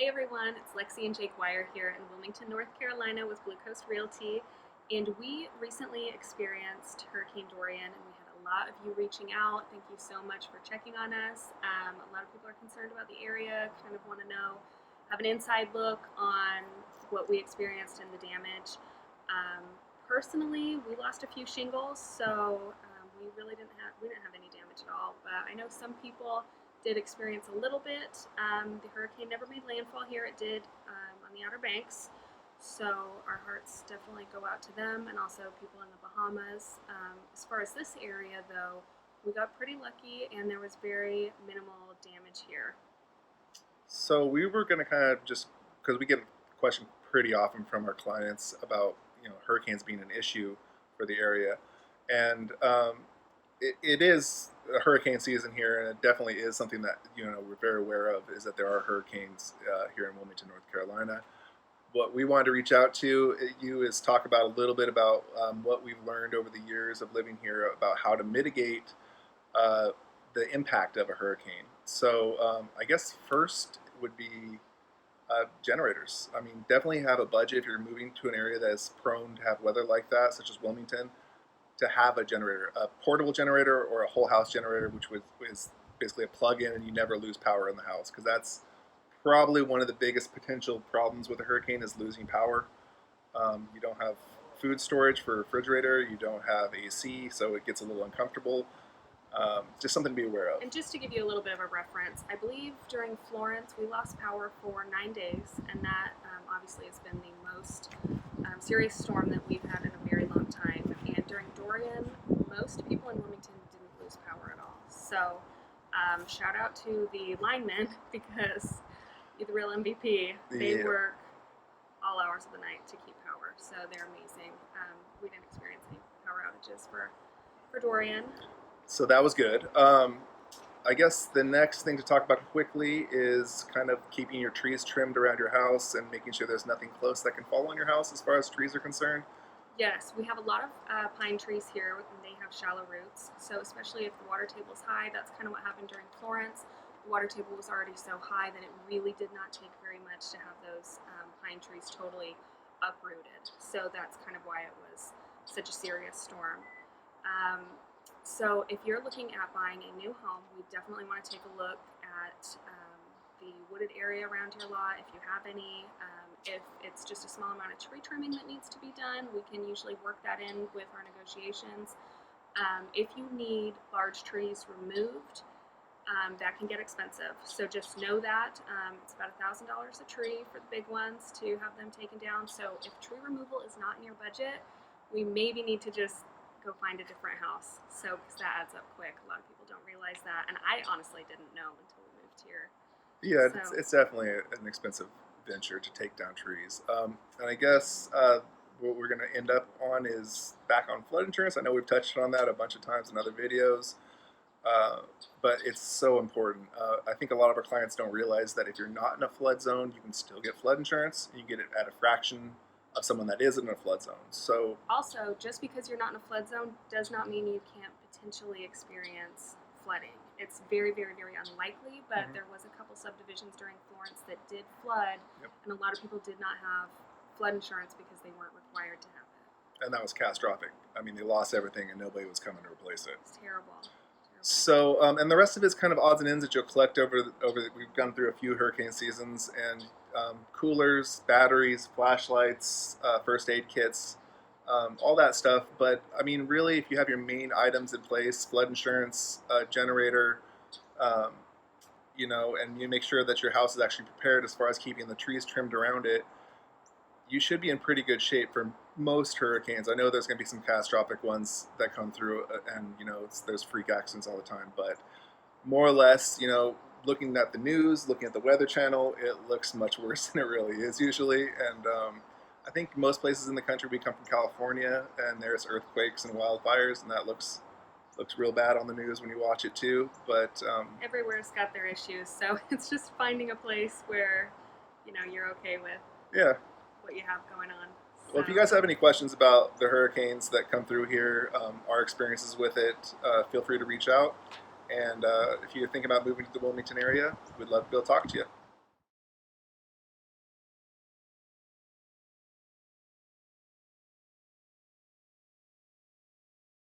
Hey everyone, it's Lexi and Jake Wyer here in Wilmington, North Carolina with Blue Coast Realty. And we recently experienced Hurricane Dorian and we had a lot of you reaching out. Thank you so much for checking on us. A lot of people are concerned about the area, kind of want to know, have an inside look on what we experienced and the damage. Personally, we lost a few shingles, so we didn't have any damage at all. But I know some people did experience a little bit. The hurricane never made landfall here. It did on the Outer Banks. So our hearts definitely go out to them and also people in the Bahamas. As far as this area though, we got pretty lucky and there was very minimal damage here. So we were going to kind of just, because we get a question pretty often from our clients about hurricanes being an issue for the area, and it is a hurricane season here, and it definitely is something that we're very aware of, is that there are hurricanes here in Wilmington, North Carolina. What we wanted to reach out to you is talk about a little bit about what we've learned over the years of living here about how to mitigate the impact of a hurricane. So I guess first would be generators. I mean, definitely have a budget if you're moving to an area that is prone to have weather like that, such as Wilmington, to have a generator, a portable generator or a whole house generator, which is basically a plug-in and you never lose power in the house, because that's probably one of the biggest potential problems with a hurricane is losing power. You don't have food storage for a refrigerator, you don't have AC, so it gets a little uncomfortable. Just something to be aware of. And just to give you a little bit of a reference, I believe during Florence we lost power for 9 days, and that obviously has been the most serious storm that we've had in a very long time. And during Dorian, most people in Wilmington didn't lose power at all. So shout out to the linemen, because you're the real MVP. They work all hours of the night to keep power, so they're amazing. We didn't experience any power outages for Dorian. So that was good. I guess the next thing to talk about quickly is kind of keeping your trees trimmed around your house and making sure there's nothing close that can fall on your house as far as trees are concerned. Yes, we have a lot of pine trees here, and they have shallow roots. So especially if the water table is high, that's kind of what happened during Florence. The water table was already so high that it really did not take very much to have those pine trees totally uprooted. So that's kind of why it was such a serious storm. So if you're looking at buying a new home, we definitely want to take a look at the wooded area around your lot, if you have any. If it's just a small amount of tree trimming that needs to be done, we can usually work that in with our negotiations. If you need large trees removed, that can get expensive. So just know that it's about $1,000 a tree for the big ones to have them taken down. So if tree removal is not in your budget, we maybe need to just go find a different house. So, because that adds up quick. A lot of people don't realize that, and I honestly didn't know until we moved here. Yeah, so it's definitely an expensive venture to take down trees. And I guess what we're going to end up on is back on flood insurance. I know we've touched on that a bunch of times in other videos, but it's so important. I think a lot of our clients don't realize that if you're not in a flood zone, you can still get flood insurance. You get it at a fraction of someone that is in a flood zone. So also, just because you're not in a flood zone does not mean you can't potentially experience flooding. It's very, very, very unlikely, but there was a couple subdivisions during Florence that did flood, and a lot of people did not have flood insurance because they weren't required to have it. And that was catastrophic. I mean, they lost everything and nobody was coming to replace it. It's terrible. So, and the rest of it is kind of odds and ends that you'll collect we've gone through a few hurricane seasons, and coolers, batteries, flashlights, first aid kits, all that stuff. But I mean, really, if you have your main items in place, flood insurance, generator, and you make sure that your house is actually prepared as far as keeping the trees trimmed around it, you should be in pretty good shape for most hurricanes. I know there's going to be some catastrophic ones that come through, and there's freak accidents all the time, but more or less, looking at the news, looking at the Weather Channel, it looks much worse than it really is usually. And I think most places in the country, we come from California, and there's earthquakes and wildfires, and that looks real bad on the news when you watch it too. But everywhere's got their issues, so it's just finding a place where you're okay with what you have going on. Well, if you guys have any questions about the hurricanes that come through here, our experiences with it, feel free to reach out. And if you're thinking about moving to the Wilmington area, we'd love to be able to talk to you.